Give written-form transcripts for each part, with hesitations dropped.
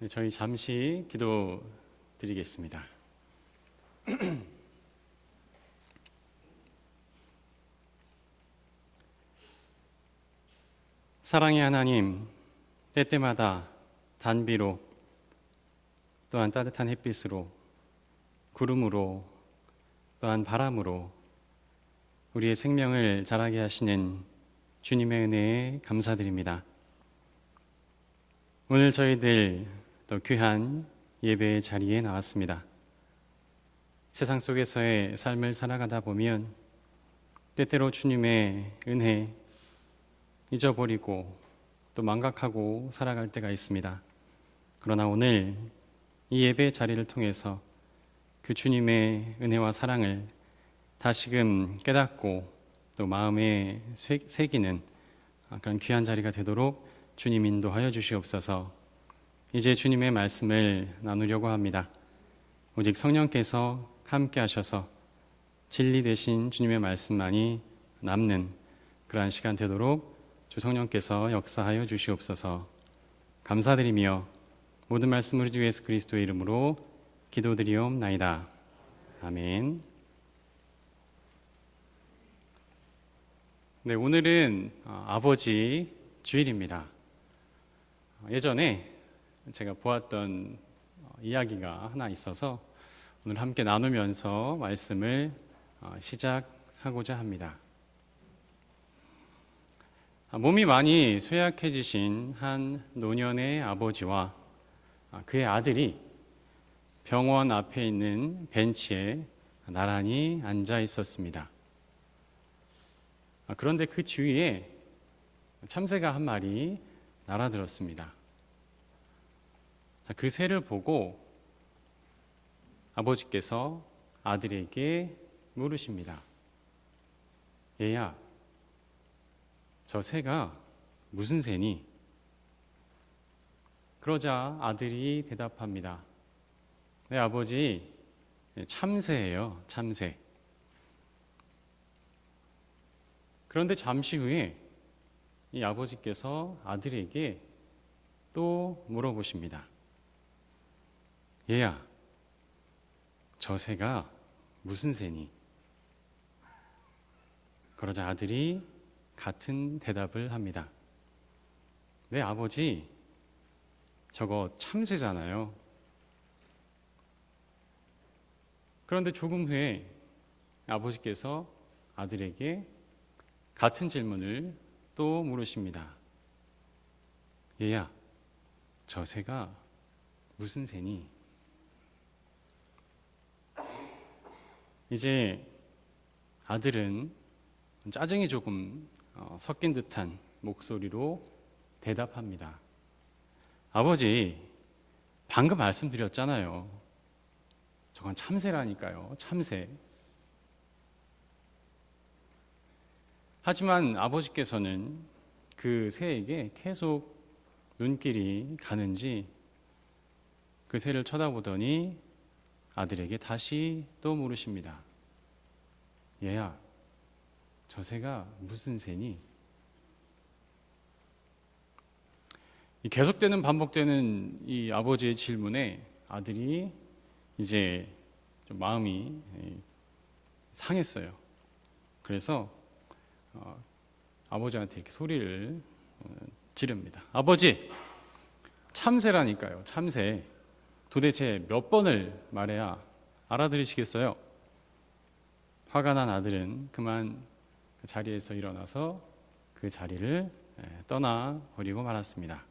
네, 저희 잠시 기도 드리겠습니다. 사랑의 하나님, 때때마다 단비로 또한 따뜻한 햇빛으로 구름으로 또한 바람으로 우리의 생명을 자라게 하시는 주님의 은혜에 감사드립니다. 오늘 저희들 또 귀한 예배의 자리에 나왔습니다. 세상 속에서의 삶을 살아가다 보면 때때로 주님의 은혜 잊어버리고 또 망각하고 살아갈 때가 있습니다. 그러나 오늘 이 예배 자리를 통해서 그 주님의 은혜와 사랑을 다시금 깨닫고 또 마음에 새기는 그런 귀한 자리가 되도록 주님 인도하여 주시옵소서. 이제 주님의 말씀을 나누려고 합니다. 오직 성령께서 함께 하셔서 진리 되신 주님의 말씀만이 남는 그러한 시간 되도록 주 성령께서 역사하여 주시옵소서. 감사드리며 모든 말씀 우리 주 예수 그리스도의 이름으로 기도드리옵나이다. 아멘. 네, 오늘은 아버지 주일입니다. 예전에 제가 보았던 이야기가 하나 있어서 오늘 함께 나누면서 말씀을 시작하고자 합니다. 몸이 많이 쇠약해지신 한 노년의 아버지와 그의 아들이 병원 앞에 있는 벤치에 나란히 앉아 있었습니다. 그런데 그 주위에 참새가 한 마리 날아들었습니다. 그 새를 보고 아버지께서 아들에게 물으십니다. 얘야, 저 새가 무슨 새니? 그러자 아들이 대답합니다. 네, 아버지, 참새예요, 참새. 그런데 잠시 후에 이 아버지께서 아들에게 또 물어보십니다. 얘야, 저 새가 무슨 새니? 그러자 아들이 같은 대답을 합니다. 네, 아버지, 저거 참새잖아요. 그런데 조금 후에 아버지께서 아들에게 같은 질문을 또 물으십니다. 얘야, 저 새가 무슨 새니? 이제 아들은 짜증이 조금 섞인 듯한 목소리로 대답합니다. 아버지, 방금 말씀드렸잖아요. 저건 참새라니까요, 참새. 하지만 아버지께서는 그 새에게 계속 눈길이 가는지 그 새를 쳐다보더니 아들에게 다시 또 물으십니다. 얘야, 저 새가 무슨 새니? 이 계속되는 반복되는 이 아버지의 질문에 아들이 이제 좀 마음이 상했어요. 그래서 아버지한테 이렇게 소리를 지릅니다. 아버지, 참새라니까요, 참새. 도대체 몇 번을 말해야 알아들으시겠어요? 화가 난 아들은 그만 그 자리에서 일어나서 그 자리를 떠나버리고 말았습니다.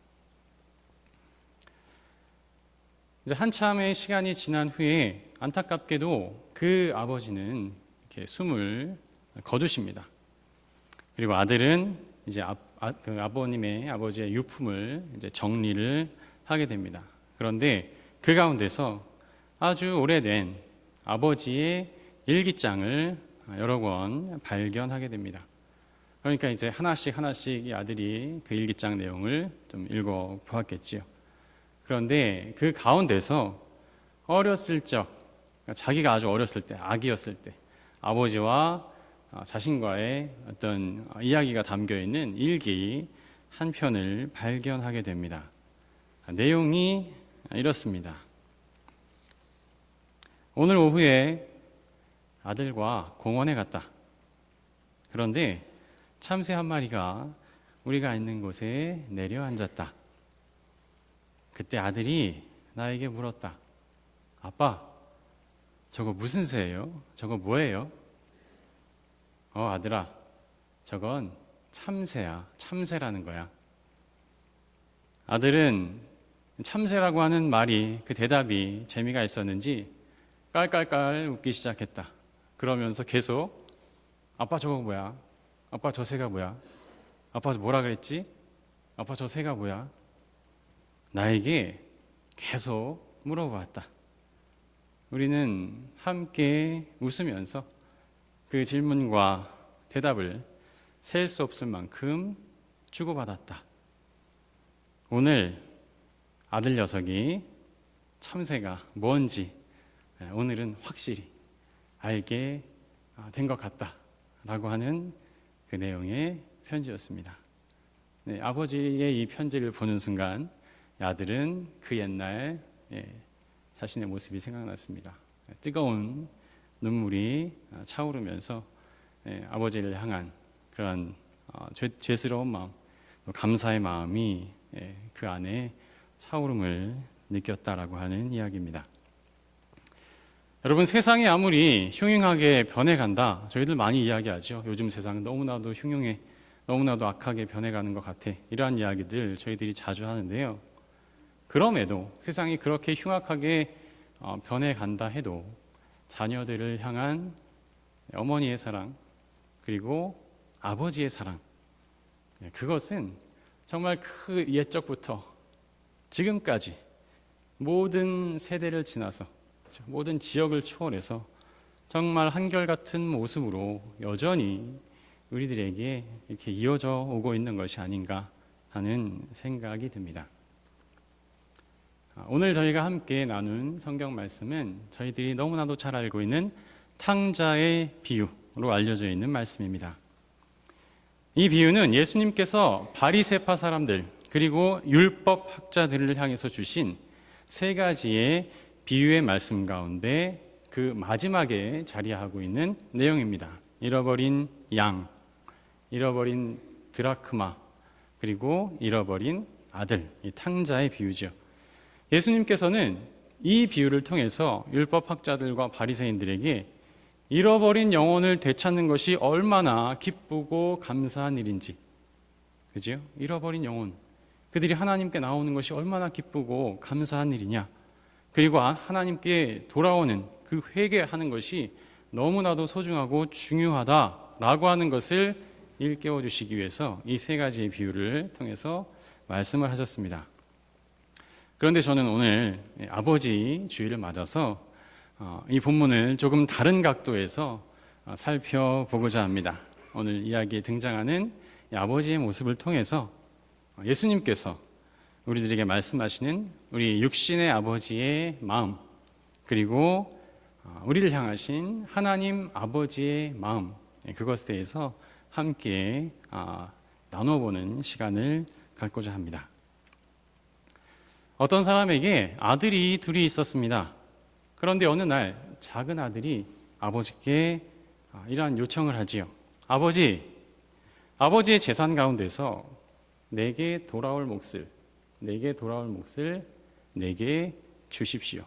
이제 한참의 시간이 지난 후에 안타깝게도 그 아버지는 이렇게 숨을 거두십니다. 그리고 아들은 이제 그 아버지의 유품을 이제 정리를 하게 됩니다. 그런데 그 가운데서 아주 오래된 아버지의 일기장을 여러 권 발견하게 됩니다. 그러니까 이제 하나씩 이 아들이 그 일기장 내용을 좀 읽어 보았겠지요. 그런데 그 가운데서 어렸을 적, 자기가 아주 어렸을 때, 아기였을 때 아버지와 자신과의 어떤 이야기가 담겨 있는 일기 한 편을 발견하게 됩니다. 내용이 이렇습니다. 오늘 오후에 아들과 공원에 갔다. 그런데 참새 한 마리가 우리가 있는 곳에 내려앉았다. 그때 아들이 나에게 물었다. 아빠, 저거 무슨 새예요? 저거 뭐예요? 아들아, 저건 참새야. 참새라는 거야. 아들은 참새라고 하는 말이, 그 대답이 재미가 있었는지 깔깔깔 웃기 시작했다. 그러면서 계속 아빠 저거 뭐야? 아빠 저 새가 뭐야? 아빠 뭐라 그랬지? 아빠 저 새가 뭐야? 나에게 계속 물어보았다. 우리는 함께 웃으면서 그 질문과 대답을 셀 수 없을 만큼 주고받았다. 오늘 아들 녀석이 참새가 뭔지 오늘은 확실히 알게 된 것 같다라고 하는 그 내용의 편지였습니다. 네, 아버지의 이 편지를 보는 순간 아들은 그 옛날 자신의 모습이 생각났습니다. 뜨거운 눈물이 차오르면서 아버지를 향한 그런 죄스러운 마음, 또 감사의 마음이 그 안에 차오름을 느꼈다라고 하는 이야기입니다. 여러분, 세상이 아무리 흉흉하게 변해간다, 저희들 많이 이야기하죠. 요즘 세상은 너무나도 흉흉해, 너무나도 악하게 변해가는 것 같아, 이러한 이야기들 저희들이 자주 하는데요. 그럼에도 세상이 그렇게 흉악하게 변해간다 해도 자녀들을 향한 어머니의 사랑, 그리고 아버지의 사랑, 그것은 정말 그 옛적부터 지금까지 모든 세대를 지나서, 모든 지역을 초월해서 정말 한결같은 모습으로 여전히 우리들에게 이렇게 이어져 오고 있는 것이 아닌가 하는 생각이 듭니다. 오늘 저희가 함께 나눈 성경 말씀은 저희들이 너무나도 잘 알고 있는 탕자의 비유로 알려져 있는 말씀입니다. 이 비유는 예수님께서 바리새파 사람들 그리고 율법 학자들을 향해서 주신 세 가지의 비유의 말씀 가운데 그 마지막에 자리하고 있는 내용입니다. 잃어버린 양, 잃어버린 드라크마, 그리고 잃어버린 아들, 이 탕자의 비유죠. 예수님께서는 이 비유를 통해서 율법학자들과 바리새인들에게 잃어버린 영혼을 되찾는 것이 얼마나 기쁘고 감사한 일인지, 그죠? 잃어버린 영혼, 그들이 하나님께 나오는 것이 얼마나 기쁘고 감사한 일이냐, 그리고 하나님께 돌아오는 그 회개하는 것이 너무나도 소중하고 중요하다라고 하는 것을 일깨워 주시기 위해서 이 세 가지의 비유를 통해서 말씀을 하셨습니다. 그런데 저는 오늘 아버지 주일을 맞아서 이 본문을 조금 다른 각도에서 살펴보고자 합니다. 오늘 이야기에 등장하는 아버지의 모습을 통해서 예수님께서 우리들에게 말씀하시는 우리 육신의 아버지의 마음, 그리고 우리를 향하신 하나님 아버지의 마음, 그것에 대해서 함께 나눠보는 시간을 갖고자 합니다. 어떤 사람에게 아들이 둘이 있었습니다. 그런데 어느 날 작은 아들이 아버지께 이러한 요청을 하지요. 아버지, 아버지의 재산 가운데서 내게 돌아올 몫을 내게 주십시오.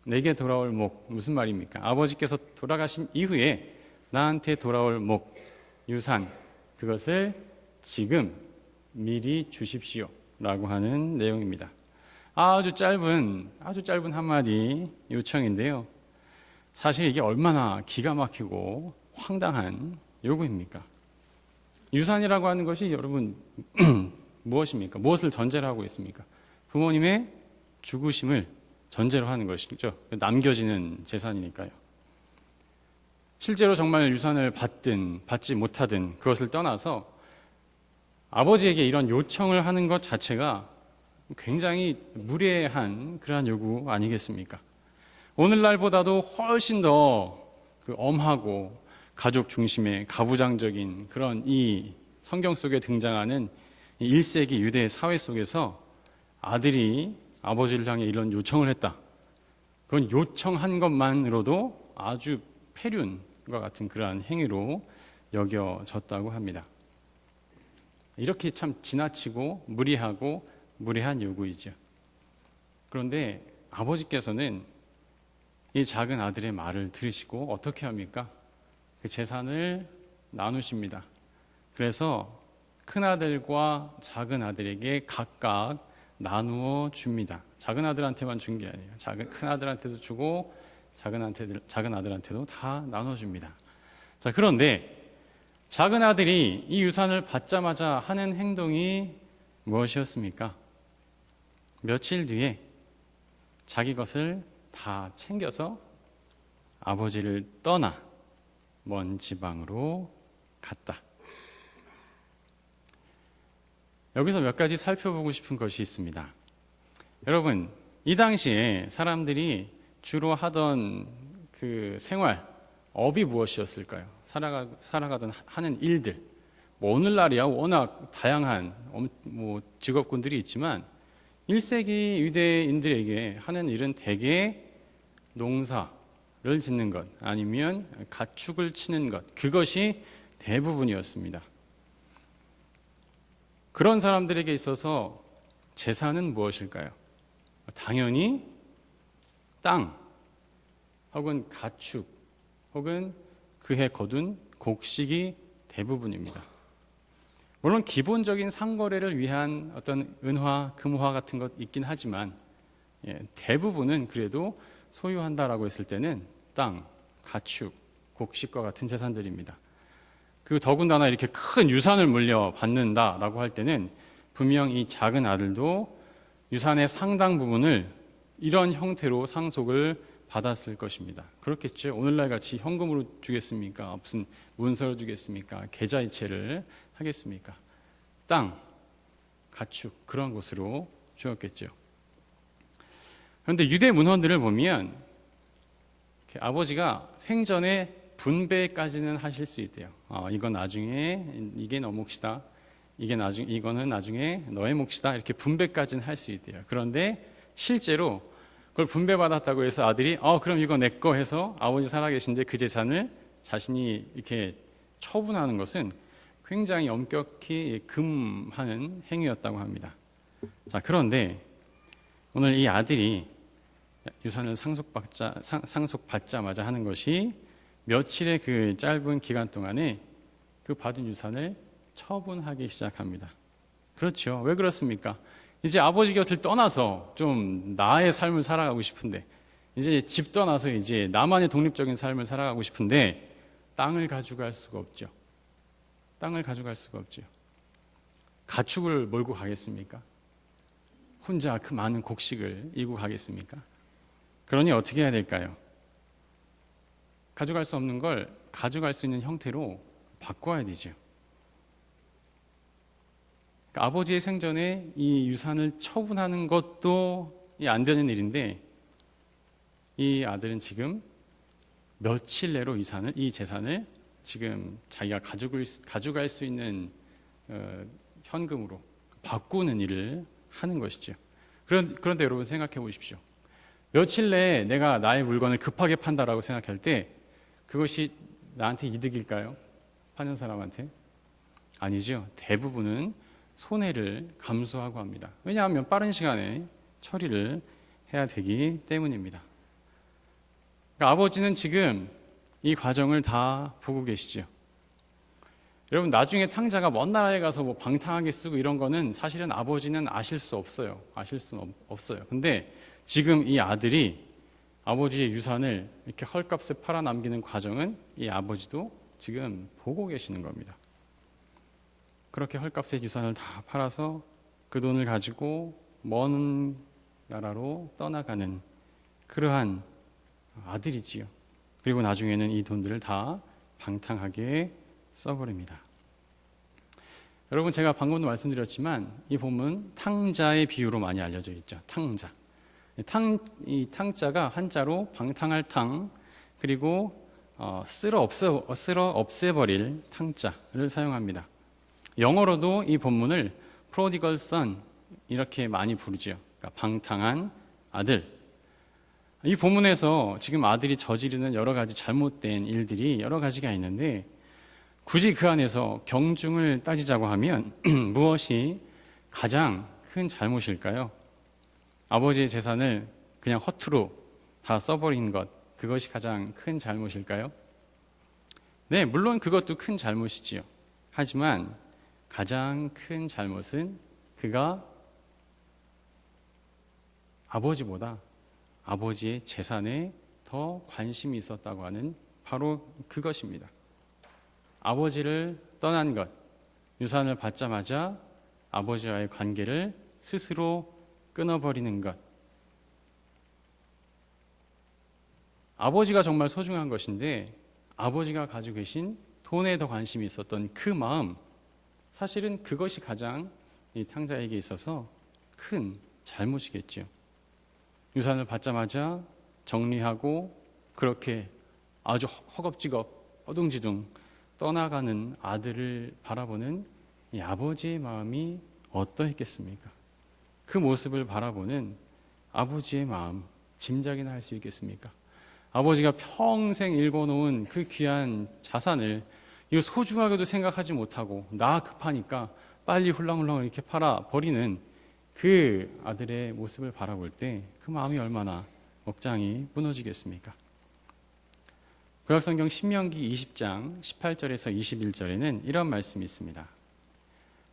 내게 돌아올 목, 무슨 말입니까? 아버지께서 돌아가신 이후에 나한테 돌아올 목, 유산, 그것을 지금 미리 주십시오 라고 하는 내용입니다. 아주 짧은 한마디 요청인데요. 사실 이게 얼마나 기가 막히고 황당한 요구입니까? 유산이라고 하는 것이 여러분 무엇입니까? 무엇을 전제로 하고 있습니까? 부모님의 죽으심을 전제로 하는 것이죠. 남겨지는 재산이니까요. 실제로 정말 유산을 받든 받지 못하든 그것을 떠나서 아버지에게 이런 요청을 하는 것 자체가 굉장히 무례한 그러한 요구 아니겠습니까? 오늘날보다도 훨씬 더 엄하고 가족 중심의 가부장적인 그런 이 성경 속에 등장하는 1세기 유대 사회 속에서 아들이 아버지를 향해 이런 요청을 했다. 그건 요청한 것만으로도 아주 폐륜과 같은 그러한 행위로 여겨졌다고 합니다. 이렇게 참 지나치고 무리하고 무례한 요구이죠. 그런데 아버지께서는 이 작은 아들의 말을 들으시고 어떻게 합니까? 그 재산을 나누십니다. 그래서 큰 아들과 작은 아들에게 각각 나누어 줍니다. 작은 아들한테만 준 게 아니에요. 큰 아들한테도 주고 작은 아들한테도 다 나눠줍니다. 자, 그런데 작은 아들이 이 유산을 받자마자 하는 행동이 무엇이었습니까? 며칠 뒤에 자기 것을 다 챙겨서 아버지를 떠나 먼 지방으로 갔다. 여기서 몇 가지 살펴보고 싶은 것이 있습니다. 여러분, 이 당시에 사람들이 주로 하던 그 생활, 업이 무엇이었을까요? 살아가던 하는 일들. 뭐 오늘날이야 워낙 다양한 직업군들이 있지만 1세기 유대인들에게 하는 일은 대개 농사를 짓는 것 아니면 가축을 치는 것, 그것이 대부분이었습니다. 그런 사람들에게 있어서 재산은 무엇일까요? 당연히 땅 혹은 가축 혹은 그해 거둔 곡식이 대부분입니다. 물론 기본적인 상거래를 위한 어떤 은화, 금화 같은 것 있긴 하지만 대부분은 그래도 소유한다라고 했을 때는 땅, 가축, 곡식과 같은 재산들입니다. 그 더군다나 이렇게 큰 유산을 물려받는다라고 할 때는 분명 이 작은 아들도 유산의 상당 부분을 이런 형태로 상속을 받았을 것입니다. 그렇겠죠. 오늘날 같이 현금으로 주겠습니까? 무슨 문서로 주겠습니까? 계좌이체를 하겠습니까? 땅, 가축 그런 것으로 주었겠죠. 그런데 유대 문헌들을 보면 아버지가 생전에 분배까지는 하실 수 있대요. 이건 나중에 이게 너 몫이다. 이거는 나중에 너의 몫이다. 이렇게 분배까지는 할 수 있대요. 그런데 실제로 그걸 분배받았다고 해서 아들이 그럼 이거 내 거 해서 아버지 살아계신데 그 재산을 자신이 이렇게 처분하는 것은 굉장히 엄격히 금하는 행위였다고 합니다. 자, 그런데 오늘 이 아들이 유산을 상속받자마자 하는 것이 며칠의 그 짧은 기간 동안에 그 받은 유산을 처분하기 시작합니다. 그렇죠. 왜 그렇습니까? 이제 아버지 곁을 떠나서 좀 나의 삶을 살아가고 싶은데, 이제 집 떠나서 이제 나만의 독립적인 삶을 살아가고 싶은데 땅을 가져갈 수가 없죠. 땅을 가져갈 수가 없죠. 가축을 몰고 가겠습니까? 혼자 그 많은 곡식을 이고 가겠습니까? 그러니 어떻게 해야 될까요? 가져갈 수 없는 걸 가져갈 수 있는 형태로 바꿔야 되죠. 그러니까 아버지의 생전에 이 유산을 처분하는 것도 안 되는 일인데 이 아들은 지금 며칠 내로 이 재산을 지금 자기가 가져갈 수 있는 현금으로 바꾸는 일을 하는 것이죠. 그런데 여러분 생각해 보십시오. 며칠 내에 내가 나의 물건을 급하게 판다라고 생각할 때 그것이 나한테 이득일까요? 파는 사람한테? 아니죠. 대부분은 손해를 감수하고 합니다. 왜냐하면 빠른 시간에 처리를 해야 되기 때문입니다. 그러니까 아버지는 지금 이 과정을 다 보고 계시죠. 여러분, 나중에 탕자가 먼 나라에 가서 뭐 방탕하게 쓰고 이런 거는 사실은 아버지는 아실 수 없어요. 아실 수는 없어요. 근데 지금 이 아들이 아버지의 유산을 이렇게 헐값에 팔아 남기는 과정은 이 아버지도 지금 보고 계시는 겁니다. 그렇게 헐값의 유산을 다 팔아서 그 돈을 가지고 먼 나라로 떠나가는 그러한 아들이지요. 그리고 나중에는 이 돈들을 다 방탕하게 써버립니다. 여러분, 제가 방금도 말씀드렸지만 이 본문 탕자의 비유로 많이 알려져 있죠. 탕자. 이 탕자가 한자로 방탕할 탕, 그리고 쓸어 없애버릴 탕자를 사용합니다. 영어로도 이 본문을 prodigal son, 이렇게 많이 부르죠. 그러니까 방탕한 아들. 이 본문에서 지금 아들이 저지르는 여러 가지 잘못된 일들이 여러 가지가 있는데 굳이 그 안에서 경중을 따지자고 하면 무엇이 가장 큰 잘못일까요? 아버지의 재산을 그냥 허투루 다 써버린 것, 그것이 가장 큰 잘못일까요? 네, 물론 그것도 큰 잘못이지요. 하지만 가장 큰 잘못은 그가 아버지보다 아버지의 재산에 더 관심이 있었다고 하는 바로 그것입니다. 아버지를 떠난 것, 유산을 받자마자 아버지와의 관계를 스스로 끊어버리는 것. 아버지가 정말 소중한 것인데 아버지가 가지고 계신 돈에 더 관심이 있었던 그 마음, 사실은 그것이 가장 이 탕자에게 있어서 큰 잘못이겠죠. 유산을 받자마자 정리하고 그렇게 아주 허겁지겁 어둥지둥 떠나가는 아들을 바라보는 이 아버지의 마음이 어떠했겠습니까? 그 모습을 바라보는 아버지의 마음 짐작이나 할 수 있겠습니까? 아버지가 평생 일궈놓은 그 귀한 자산을 이거 소중하게도 생각하지 못하고 나 급하니까 빨리 훌랑훌랑 이렇게 팔아버리는 그 아들의 모습을 바라볼 때 그 마음이 얼마나 억장이 무너지겠습니까? 구약성경 신명기 20장 18절에서 21절에는 이런 말씀이 있습니다.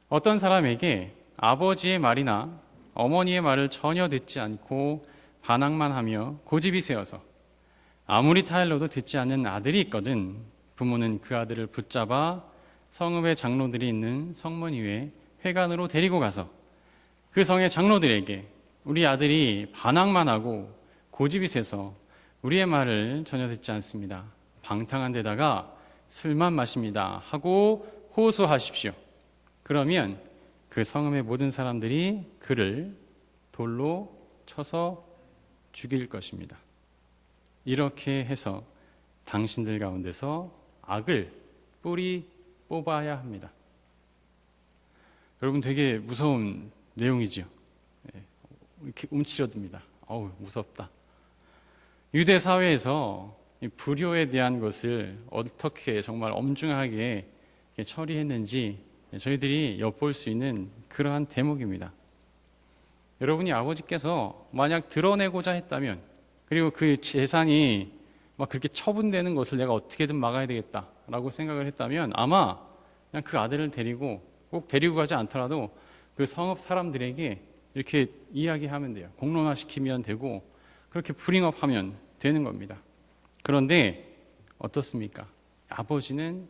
어떤 사람에게 아버지의 말이나 어머니의 말을 전혀 듣지 않고 반항만 하며 고집이 세어서 아무리 타일러도 듣지 않는 아들이 있거든 부모는 그 아들을 붙잡아 성읍의 장로들이 있는 성문 위에 회관으로 데리고 가서 그 성의 장로들에게 우리 아들이 반항만 하고 고집이 세서 우리의 말을 전혀 듣지 않습니다. 방탕한 데다가 술만 마십니다 하고 호소하십시오. 그러면 그 성읍의 모든 사람들이 그를 돌로 쳐서 죽일 것입니다. 이렇게 해서 당신들 가운데서 악을 뿌리 뽑아야 합니다. 여러분 되게 무서운 내용이죠. 이렇게 움츠러듭니다. 어우 무섭다. 유대 사회에서 불효에 대한 것을 어떻게 정말 엄중하게 처리했는지 저희들이 엿볼 수 있는 그러한 대목입니다. 여러분이 아버지께서 만약 드러내고자 했다면 그리고 그 재산이 막 그렇게 처분되는 것을 내가 어떻게든 막아야 되겠다라고 생각을 했다면 아마 그냥 그 아들을 데리고 꼭 데리고 가지 않더라도 그 성읍 사람들에게 이렇게 이야기하면 돼요. 공론화시키면 되고 그렇게 브링업하면 되는 겁니다. 그런데 어떻습니까? 아버지는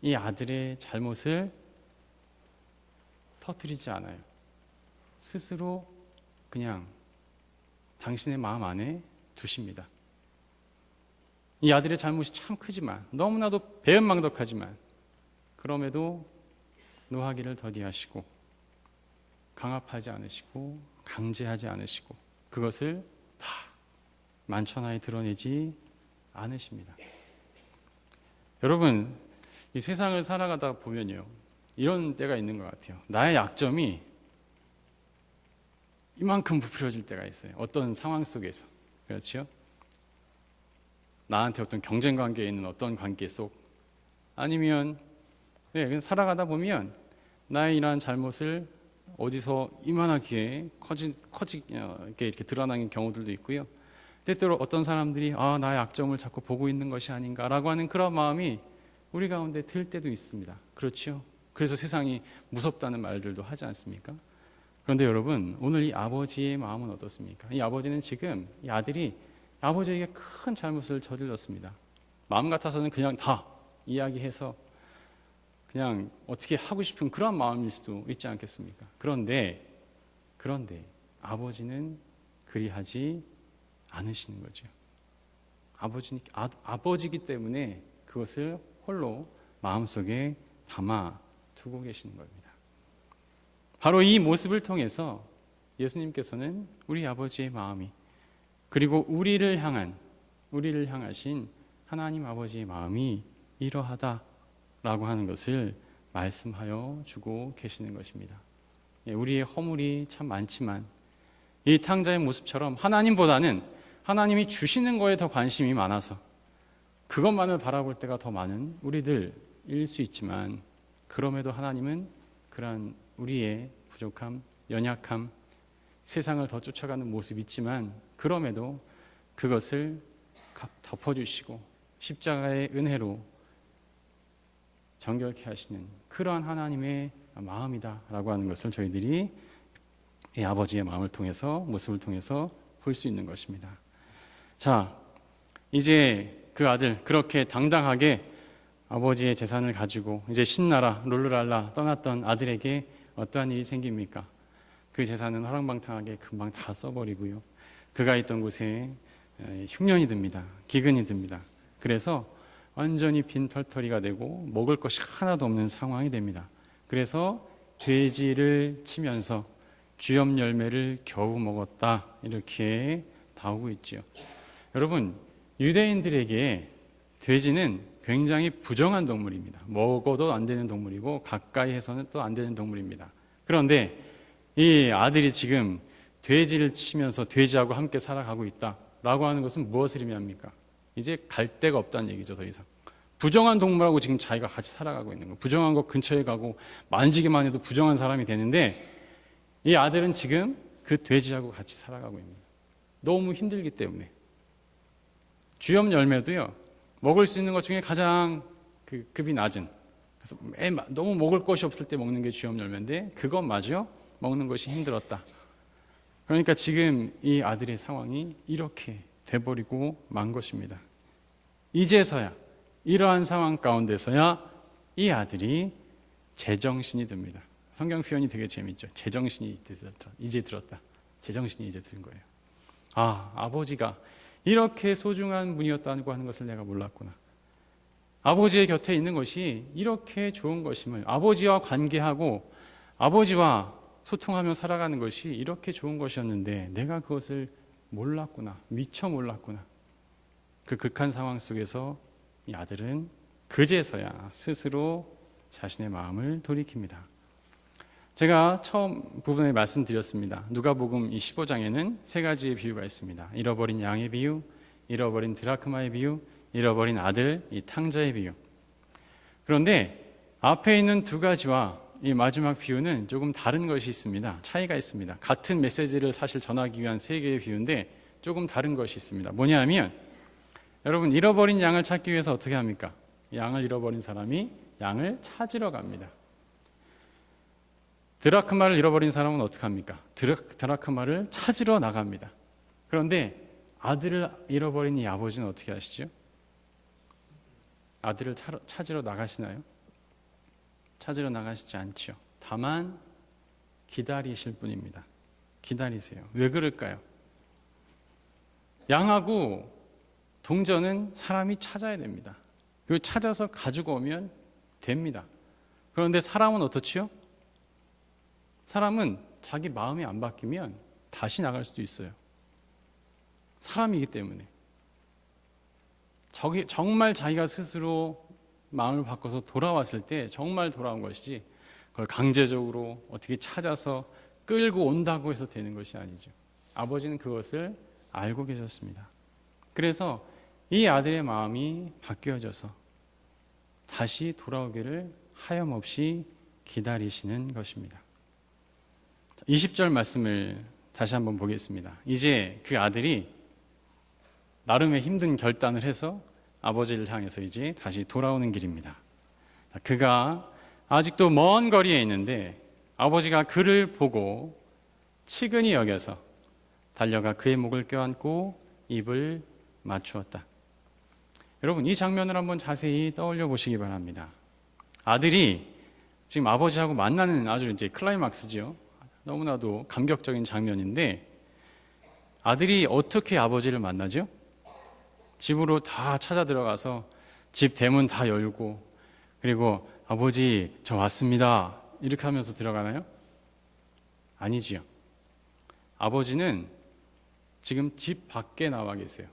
이 아들의 잘못을 터뜨리지 않아요. 스스로 그냥 당신의 마음 안에 두십니다. 이 아들의 잘못이 참 크지만 너무나도 배은망덕하지만 그럼에도 노하기를 더디하시고 강압하지 않으시고 강제하지 않으시고 그것을 다 만천하에 드러내지 않으십니다. 여러분 이 세상을 살아가다 보면요 이런 때가 있는 것 같아요. 나의 약점이 이만큼 부풀어질 때가 있어요. 어떤 상황 속에서. 그렇죠? 나한테 어떤 경쟁 관계에 있는 어떤 관계 속 아니면 그냥 살아가다 보면 나의 이러한 잘못을 어디서 이만하게 이렇게 드러나는 경우들도 있고요. 때때로 어떤 사람들이 나의 약점을 자꾸 보고 있는 것이 아닌가라고 하는 그런 마음이 우리 가운데 들 때도 있습니다. 그렇죠? 그래서 세상이 무섭다는 말들도 하지 않습니까? 그런데 여러분 오늘 이 아버지의 마음은 어떻습니까? 이 아버지는 지금 이 아들이 아버지에게 큰 잘못을 저질렀습니다. 마음 같아서는 그냥 다 이야기해서 그냥 어떻게 하고 싶은 그런 마음일 수도 있지 않겠습니까? 그런데 아버지는 그리하지 않으시는 거죠. 아버지이기 때문에 그것을 홀로 마음속에 담아 두고 계시는 겁니다. 바로 이 모습을 통해서 예수님께서는 우리 아버지의 마음이 그리고 우리를 향하신 하나님 아버지의 마음이 이러하다라고 하는 것을 말씀하여 주고 계시는 것입니다. 우리의 허물이 참 많지만 이 탕자의 모습처럼 하나님보다는 하나님이 주시는 거에 더 관심이 많아서 그것만을 바라볼 때가 더 많은 우리들일 수 있지만, 그럼에도 하나님은 그러한 우리의 부족함, 연약함, 세상을 더 쫓아가는 모습이 있지만 그럼에도 그것을 덮어주시고 십자가의 은혜로 정결케 하시는 그러한 하나님의 마음이다라고 하는 것을 저희들이 이 아버지의 마음을 통해서, 모습을 통해서 볼 수 있는 것입니다. 자, 이제 그 아들, 그렇게 당당하게 아버지의 재산을 가지고 이제 신나라 룰루랄라 떠났던 아들에게 어떠한 일이 생깁니까? 그 재산은 허랑방탕하게 금방 다 써버리고요, 그가 있던 곳에 흉년이 듭니다. 기근이 듭니다. 그래서 완전히 빈털터리가 되고 먹을 것이 하나도 없는 상황이 됩니다. 그래서 돼지를 치면서 주염 열매를 겨우 먹었다, 이렇게 나오고 있죠. 여러분, 유대인들에게 돼지는 굉장히 부정한 동물입니다. 먹어도 안 되는 동물이고 가까이 해서는 또 안 되는 동물입니다. 그런데 이 아들이 지금 돼지를 치면서 돼지하고 함께 살아가고 있다라고 하는 것은 무엇을 의미합니까? 이제 갈 데가 없다는 얘기죠. 더 이상 부정한 동물하고 지금 자기가 같이 살아가고 있는 거, 부정한 것 근처에 가고 만지기만 해도 부정한 사람이 되는데, 이 아들은 지금 그 돼지하고 같이 살아가고 있습니다. 너무 힘들기 때문에. 주염 열매도요, 먹을 수 있는 것 중에 가장 그 급이 낮은, 그래서 너무 먹을 것이 없을 때 먹는 게 주염 열매인데 그것마저 먹는 것이 힘들었다. 그러니까 지금 이 아들의 상황이 이렇게 돼버리고 만 것입니다. 이제서야, 이러한 상황 가운데서야 이 아들이 제정신이 듭니다. 성경 표현이 되게 재밌죠. 제정신이 이제 들었다. 제정신이 이제 든 거예요. 아, 아버지가 이렇게 소중한 분이었다고 하는 것을 내가 몰랐구나. 아버지의 곁에 있는 것이 이렇게 좋은 것임을, 아버지와 관계하고 아버지와 소통하며 살아가는 것이 이렇게 좋은 것이었는데 내가 그것을 몰랐구나. 미처 몰랐구나. 그 극한 상황 속에서 이 아들은 그제서야 스스로 자신의 마음을 돌이킵니다. 제가 처음 부분에 말씀드렸습니다. 누가복음 이 15장에는 세 가지의 비유가 있습니다. 잃어버린 양의 비유, 잃어버린 드라크마의 비유, 잃어버린 아들, 이 탕자의 비유. 그런데 앞에 있는 두 가지와 이 마지막 비유는 조금 다른 것이 있습니다. 차이가 있습니다. 같은 메시지를 사실 전하기 위한 세 개의 비유인데 조금 다른 것이 있습니다. 뭐냐 하면, 여러분, 잃어버린 양을 찾기 위해서 어떻게 합니까? 양을 잃어버린 사람이 양을 찾으러 갑니다. 드라크마를 잃어버린 사람은 어떻게 합니까? 드라크마를 찾으러 나갑니다. 그런데 아들을 잃어버린 이 아버지는 어떻게 하시죠? 아들을 찾으러 나가시나요? 찾으러 나가시지 않죠. 다만 기다리실 뿐입니다. 기다리세요. 왜 그럴까요? 양하고 동전은 사람이 찾아야 됩니다. 그리고 찾아서 가지고 오면 됩니다. 그런데 사람은 어떻지요? 사람은 자기 마음이 안 바뀌면 다시 나갈 수도 있어요. 사람이기 때문에. 정말 자기가 스스로 마음을 바꿔서 돌아왔을 때 정말 돌아온 것이지, 그걸 강제적으로 어떻게 찾아서 끌고 온다고 해서 되는 것이 아니죠. 아버지는 그것을 알고 계셨습니다. 그래서 이 아들의 마음이 바뀌어져서 다시 돌아오기를 하염없이 기다리시는 것입니다. 20절 말씀을 다시 한번 보겠습니다. 이제 그 아들이 나름의 힘든 결단을 해서 아버지를 향해서 이제 다시 돌아오는 길입니다. 그가 아직도 먼 거리에 있는데 아버지가 그를 보고 측은히 여겨서 달려가 그의 목을 껴안고 입을 맞추었다. 여러분, 이 장면을 한번 자세히 떠올려 보시기 바랍니다. 아들이 지금 아버지하고 만나는 아주 이제 클라이막스죠. 너무나도 감격적인 장면인데, 아들이 어떻게 아버지를 만나죠? 집으로 다 찾아 들어가서 집 대문 다 열고, 그리고 아버지 저 왔습니다 이렇게 하면서 들어가나요? 아니지요. 아버지는 지금 집 밖에 나와 계세요.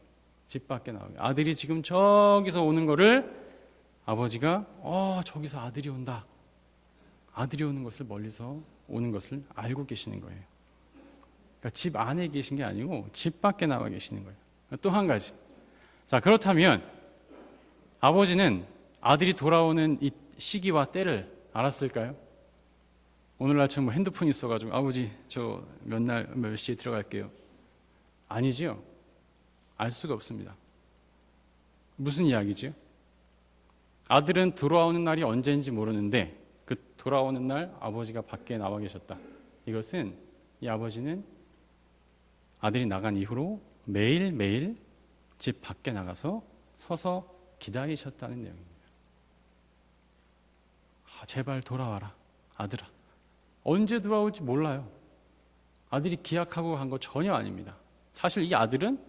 집 밖에 나와 계세요. 아들이 지금 저기서 오는 거를 아버지가 저기서 아들이 온다, 아들이 오는 것을 멀리서 오는 것을 알고 계시는 거예요. 그러니까 집 안에 계신 게 아니고 집 밖에 나와 계시는 거예요. 또 한 가지. 자, 그렇다면 아버지는 아들이 돌아오는 이 시기와 때를 알았을까요? 오늘날처럼 뭐 핸드폰이 있어가지고 아버지 저 몇 날 몇 시에 들어갈게요. 아니지요. 알 수가 없습니다. 무슨 이야기지요? 아들은 돌아오는 날이 언제인지 모르는데 그 돌아오는 날 아버지가 밖에 나와 계셨다. 이것은 이 아버지는 아들이 나간 이후로 매일매일 집 밖에 나가서 서서 기다리셨다는 내용입니다. 제발 돌아와라 아들아. 언제 돌아올지 몰라요. 아들이 기약하고 간 거 전혀 아닙니다. 사실 이 아들은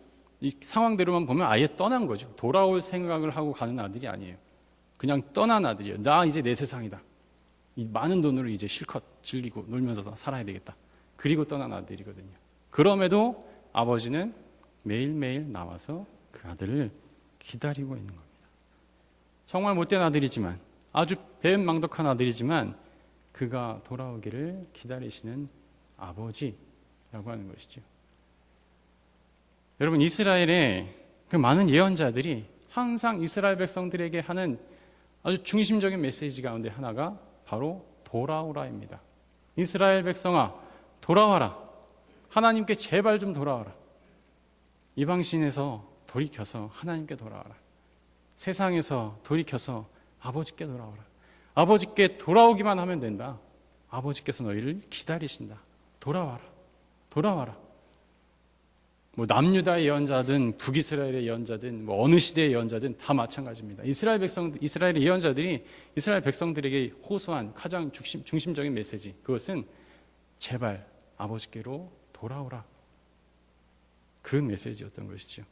이 상황대로만 보면 아예 떠난 거죠. 돌아올 생각을 하고 가는 아들이 아니에요. 그냥 떠난 아들이에요. 나 이제 내 세상이다. 이 많은 돈으로 이제 실컷 즐기고 놀면서 살아야 되겠다. 그리고 떠난 아들이거든요. 그럼에도 아버지는 매일매일 나와서 그 아들을 기다리고 있는 겁니다. 정말 못된 아들이지만, 아주 배은망덕한 아들이지만 그가 돌아오기를 기다리시는 아버지라고 하는 것이죠. 여러분, 이스라엘의 그 많은 예언자들이 항상 이스라엘 백성들에게 하는 아주 중심적인 메시지 가운데 하나가 바로 돌아오라입니다. 이스라엘 백성아, 돌아와라. 하나님께 제발 좀 돌아와라. 이방신에서 돌이켜서 하나님께 돌아와라. 세상에서 돌이켜서 아버지께 돌아와라. 아버지께 돌아오기만 하면 된다. 아버지께서 너희를 기다리신다. 돌아와라. 돌아와라. 뭐 남유다의 예언자든 북이스라엘의 예언자든 뭐 어느 시대의 예언자든 다 마찬가지입니다. 이스라엘의 예언자들이 이스라엘 백성들에게 호소한 가장 중심적인 메시지, 그것은 제발 아버지께로 돌아오라. 그 메시지였던 것이죠.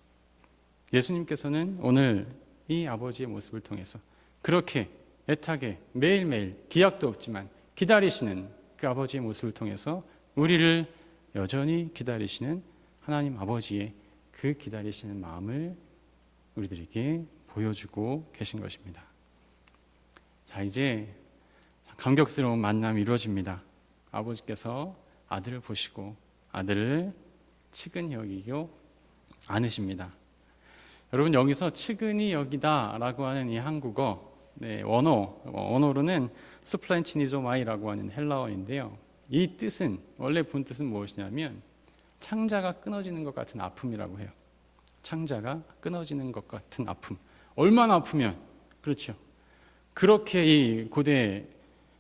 예수님께서는 오늘 이 아버지의 모습을 통해서 그렇게 애타게 매일매일 기약도 없지만 기다리시는 그 아버지의 모습을 통해서 우리를 여전히 기다리시는 하나님 아버지의 그 기다리시는 마음을 우리들에게 보여주고 계신 것입니다. 자, 이제 감격스러운 만남이 이루어집니다. 아버지께서 아들을 보시고 아들을 측은히 여기고 안으십니다. 여러분, 여기서 측은히 여기다라고 하는 이 한국어, 원어로는 스플랜치니조마이라고 하는 헬라어인데요. 이 뜻은, 원래 본 뜻은 무엇이냐면 창자가 끊어지는 것 같은 아픔이라고 해요. 창자가 끊어지는 것 같은 아픔. 얼마나 아프면, 그렇죠. 그렇게 이 고대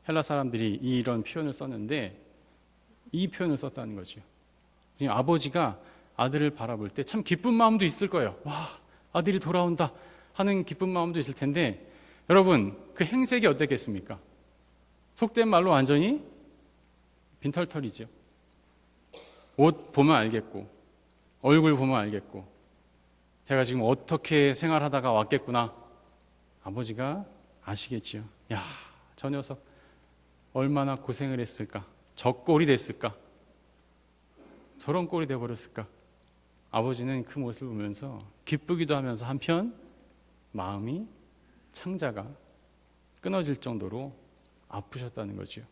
헬라 사람들이 이런 표현을 썼는데 이 표현을 썼다는 거죠. 지금 아버지가 아들을 바라볼 때 참 기쁜 마음도 있을 거예요. 와, 아들이 돌아온다 하는 기쁜 마음도 있을 텐데, 여러분, 그 행색이 어땠겠습니까? 속된 말로 완전히 빈털털이죠. 옷 보면 알겠고, 얼굴 보면 알겠고, 제가 지금 어떻게 생활하다가 왔겠구나. 아버지가 아시겠지요. 야, 저 녀석 얼마나 고생을 했을까? 저 꼴이 됐을까? 저런 꼴이 돼버렸을까? 아버지는 그 모습을 보면서 기쁘기도 하면서 한편 마음이, 창자가 끊어질 정도로 아프셨다는 거죠.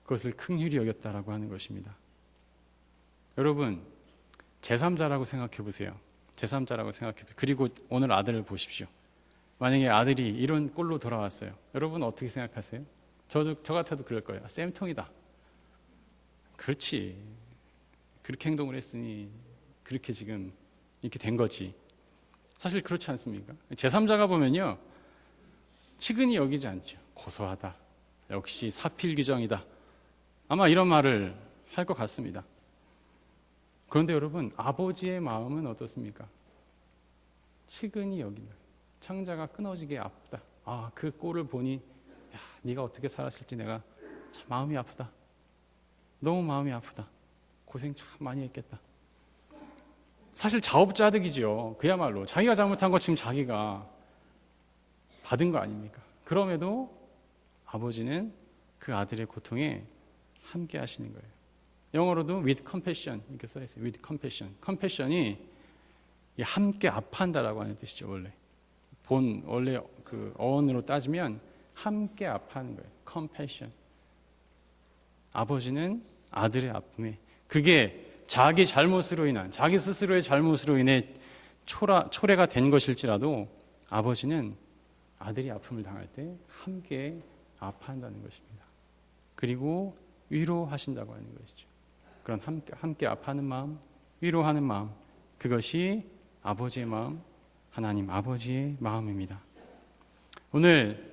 그것을 긍휼히 여겼다라고 하는 것입니다. 여러분, 제3자라고 생각해 보세요. 제3자라고 생각해 보세요. 그리고 오늘 아들을 보십시오. 만약에 아들이 이런 꼴로 돌아왔어요. 여러분 어떻게 생각하세요? 저 같아도 그럴 거예요. 쌤통이다. 그렇지. 그렇게 행동을 했으니 그렇게 지금 이렇게 된 거지. 사실 그렇지 않습니까? 제3자가 보면요, 측은히 여기지 않죠. 고소하다. 역시 사필규정이다. 아마 이런 말을 할 것 같습니다. 그런데 여러분, 아버지의 마음은 어떻습니까? 측은히 여긴다. 창자가 끊어지게 아프다. 아, 그 꼴을 보니, 야, 네가 어떻게 살았을지 내가 참 마음이 아프다. 너무 마음이 아프다. 고생 참 많이 했겠다. 사실 자업자득이죠. 그야말로 자기가 잘못한 거 지금 자기가 받은 거 아닙니까? 그럼에도 아버지는 그 아들의 고통에 함께 하시는 거예요. 영어로도 with compassion 이렇게 써 있어요. with compassion. compassion이 함께 아파한다라고 하는 뜻이죠. 원래 그 어원으로 따지면 함께 아파하는 거예요. compassion. 아버지는 아들의 아픔에, 그게 자기 잘못으로 인한, 자기 스스로의 잘못으로 인해 초래가 된 것일지라도 아버지는 아들이 아픔을 당할 때 함께 아파한다는 것입니다. 그리고 위로하신다고 하는 것이죠. 그런 함께 아파하는 마음, 위로하는 마음, 그것이 아버지의 마음, 하나님 아버지의 마음입니다. 오늘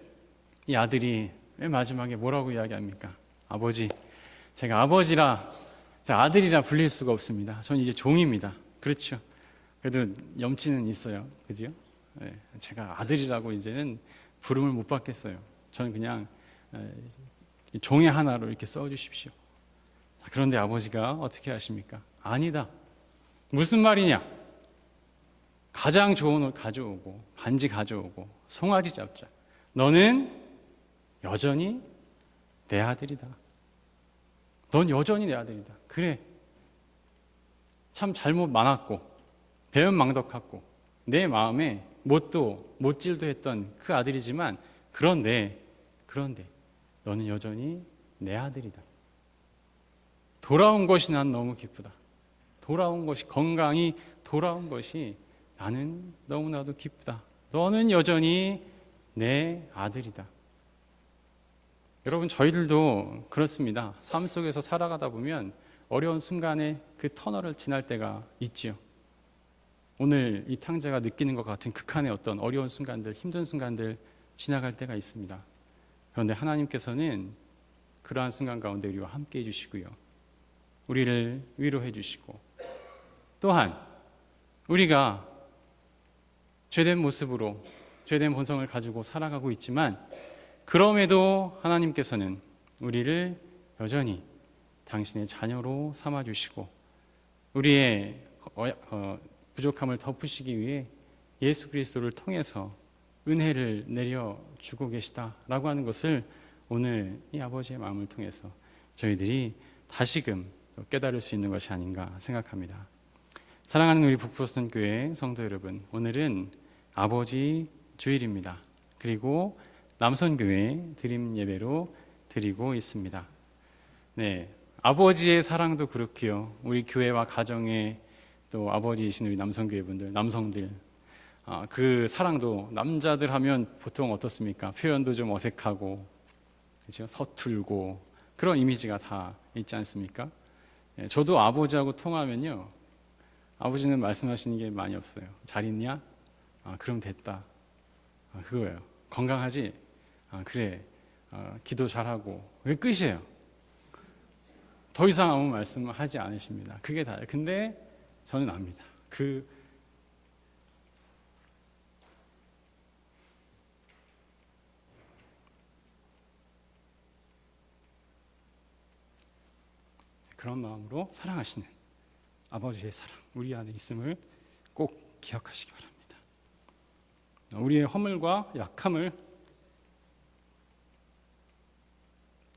이 아들이 맨 마지막에 뭐라고 이야기합니까? 아버지, 제가 아들이라 불릴 수가 없습니다. 저는 이제 종입니다. 그렇죠? 그래도 염치는 있어요. 그죠? 네, 제가 아들이라고 이제는 부름을 못 받겠어요. 저는 그냥 종의 하나로 이렇게 써주십시오. 그런데 아버지가 어떻게 하십니까? 아니다. 무슨 말이냐? 가장 좋은 옷 가져오고 반지 가져오고 송아지 잡자. 너는 여전히 내 아들이다. 넌 여전히 내 아들이다. 그래. 참 잘못 많았고 배은망덕했고 내 마음에 못질도 했던 그 아들이지만 그런데 너는 여전히 내 아들이다. 돌아온 것이 난 너무 기쁘다. 돌아온 것이, 건강히 돌아온 것이 나는 너무나도 기쁘다. 너는 여전히 내 아들이다. 여러분, 저희들도 그렇습니다. 삶 속에서 살아가다 보면 어려운 순간에 그 터널을 지날 때가 있지요. 오늘 이 탕자가 느끼는 것 같은 극한의 어떤 어려운 순간들, 힘든 순간들 지나갈 때가 있습니다. 그런데 하나님께서는 그러한 순간 가운데 우리와 함께 해주시고요, 우리를 위로해 주시고, 또한 우리가 죄된 모습으로 죄된 본성을 가지고 살아가고 있지만 그럼에도 하나님께서는 우리를 여전히 당신의 자녀로 삼아주시고 우리의 부족함을 덮으시기 위해 예수 그리스도를 통해서 은혜를 내려주고 계시다라고 하는 것을 오늘 이 아버지의 마음을 통해서 저희들이 다시금 깨달을 수 있는 것이 아닌가 생각합니다. 사랑하는 우리 북부선교회 성도 여러분, 오늘은 아버지 주일입니다. 그리고 남선교회 드림 예배로 드리고 있습니다. 네, 아버지의 사랑도 그렇고요, 우리 교회와 가정에 또 아버지이신 우리 남선교회 분들, 남성들, 그 사랑도 남자들 하면 보통 어떻습니까? 표현도 좀 어색하고, 그렇죠? 서툴고 그런 이미지가 다 있지 않습니까? 저도 아버지하고 통화하면요, 아버지는 말씀하시는 게 많이 없어요. 잘 있냐? 그럼 됐다. 그거예요. 건강하지? 그래. 기도 잘하고. 그게 끝이에요. 더 이상 아무 말씀을 하지 않으십니다. 그게 다예요. 근데 저는 압니다. 그런 마음으로 사랑하시는 아버지의 사랑, 우리 안에 있음을 꼭 기억하시기 바랍니다. 우리의 허물과 약함을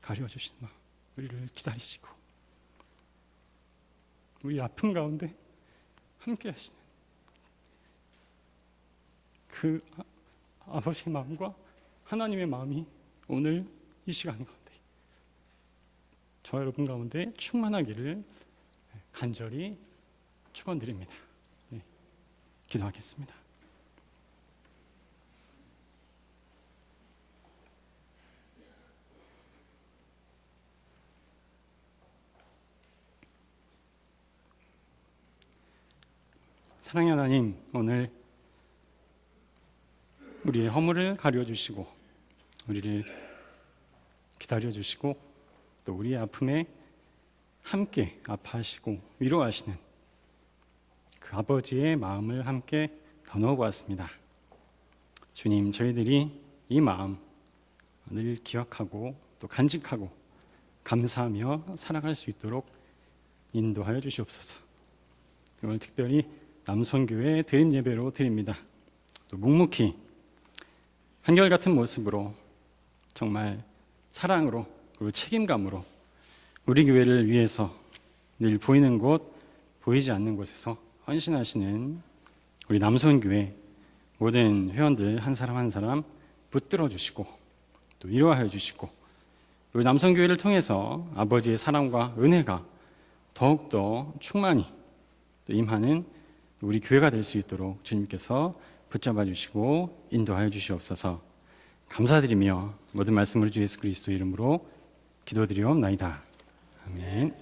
가려주신 마음, 우리를 기다리시고 우리 아픔 가운데 함께 하시는 그 아버지의 마음과 하나님의 마음이 오늘 이 시간 가운데 저 여러분 가운데 충만하기를 간절히 축원드립니다. 네, 기도하겠습니다. 사랑의 하나님, 오늘 우리의 허물을 가려주시고 우리를 기다려주시고 또 우리의 아픔에 함께 아파하시고 위로하시는 그 아버지의 마음을 함께 나눠보았습니다. 주님, 저희들이 이 마음 늘 기억하고 또 간직하고 감사하며 살아갈 수 있도록 인도하여 주시옵소서. 오늘 특별히 남선교회 드림 예배로 드립니다. 또 묵묵히 한결같은 모습으로 정말 사랑으로 그리고 책임감으로 우리 교회를 위해서 늘 보이는 곳, 보이지 않는 곳에서 헌신하시는 우리 남선교회 모든 회원들 한 사람 한 사람 붙들어 주시고 또 위로하여 주시고 우리 남성교회를 통해서 아버지의 사랑과 은혜가 더욱더 충만히 임하는 우리 교회가 될 수 있도록 주님께서 붙잡아 주시고 인도하여 주시옵소서. 감사드리며 모든 말씀을 주 예수 그리스도 이름으로 기도드리옵나이다. 아멘.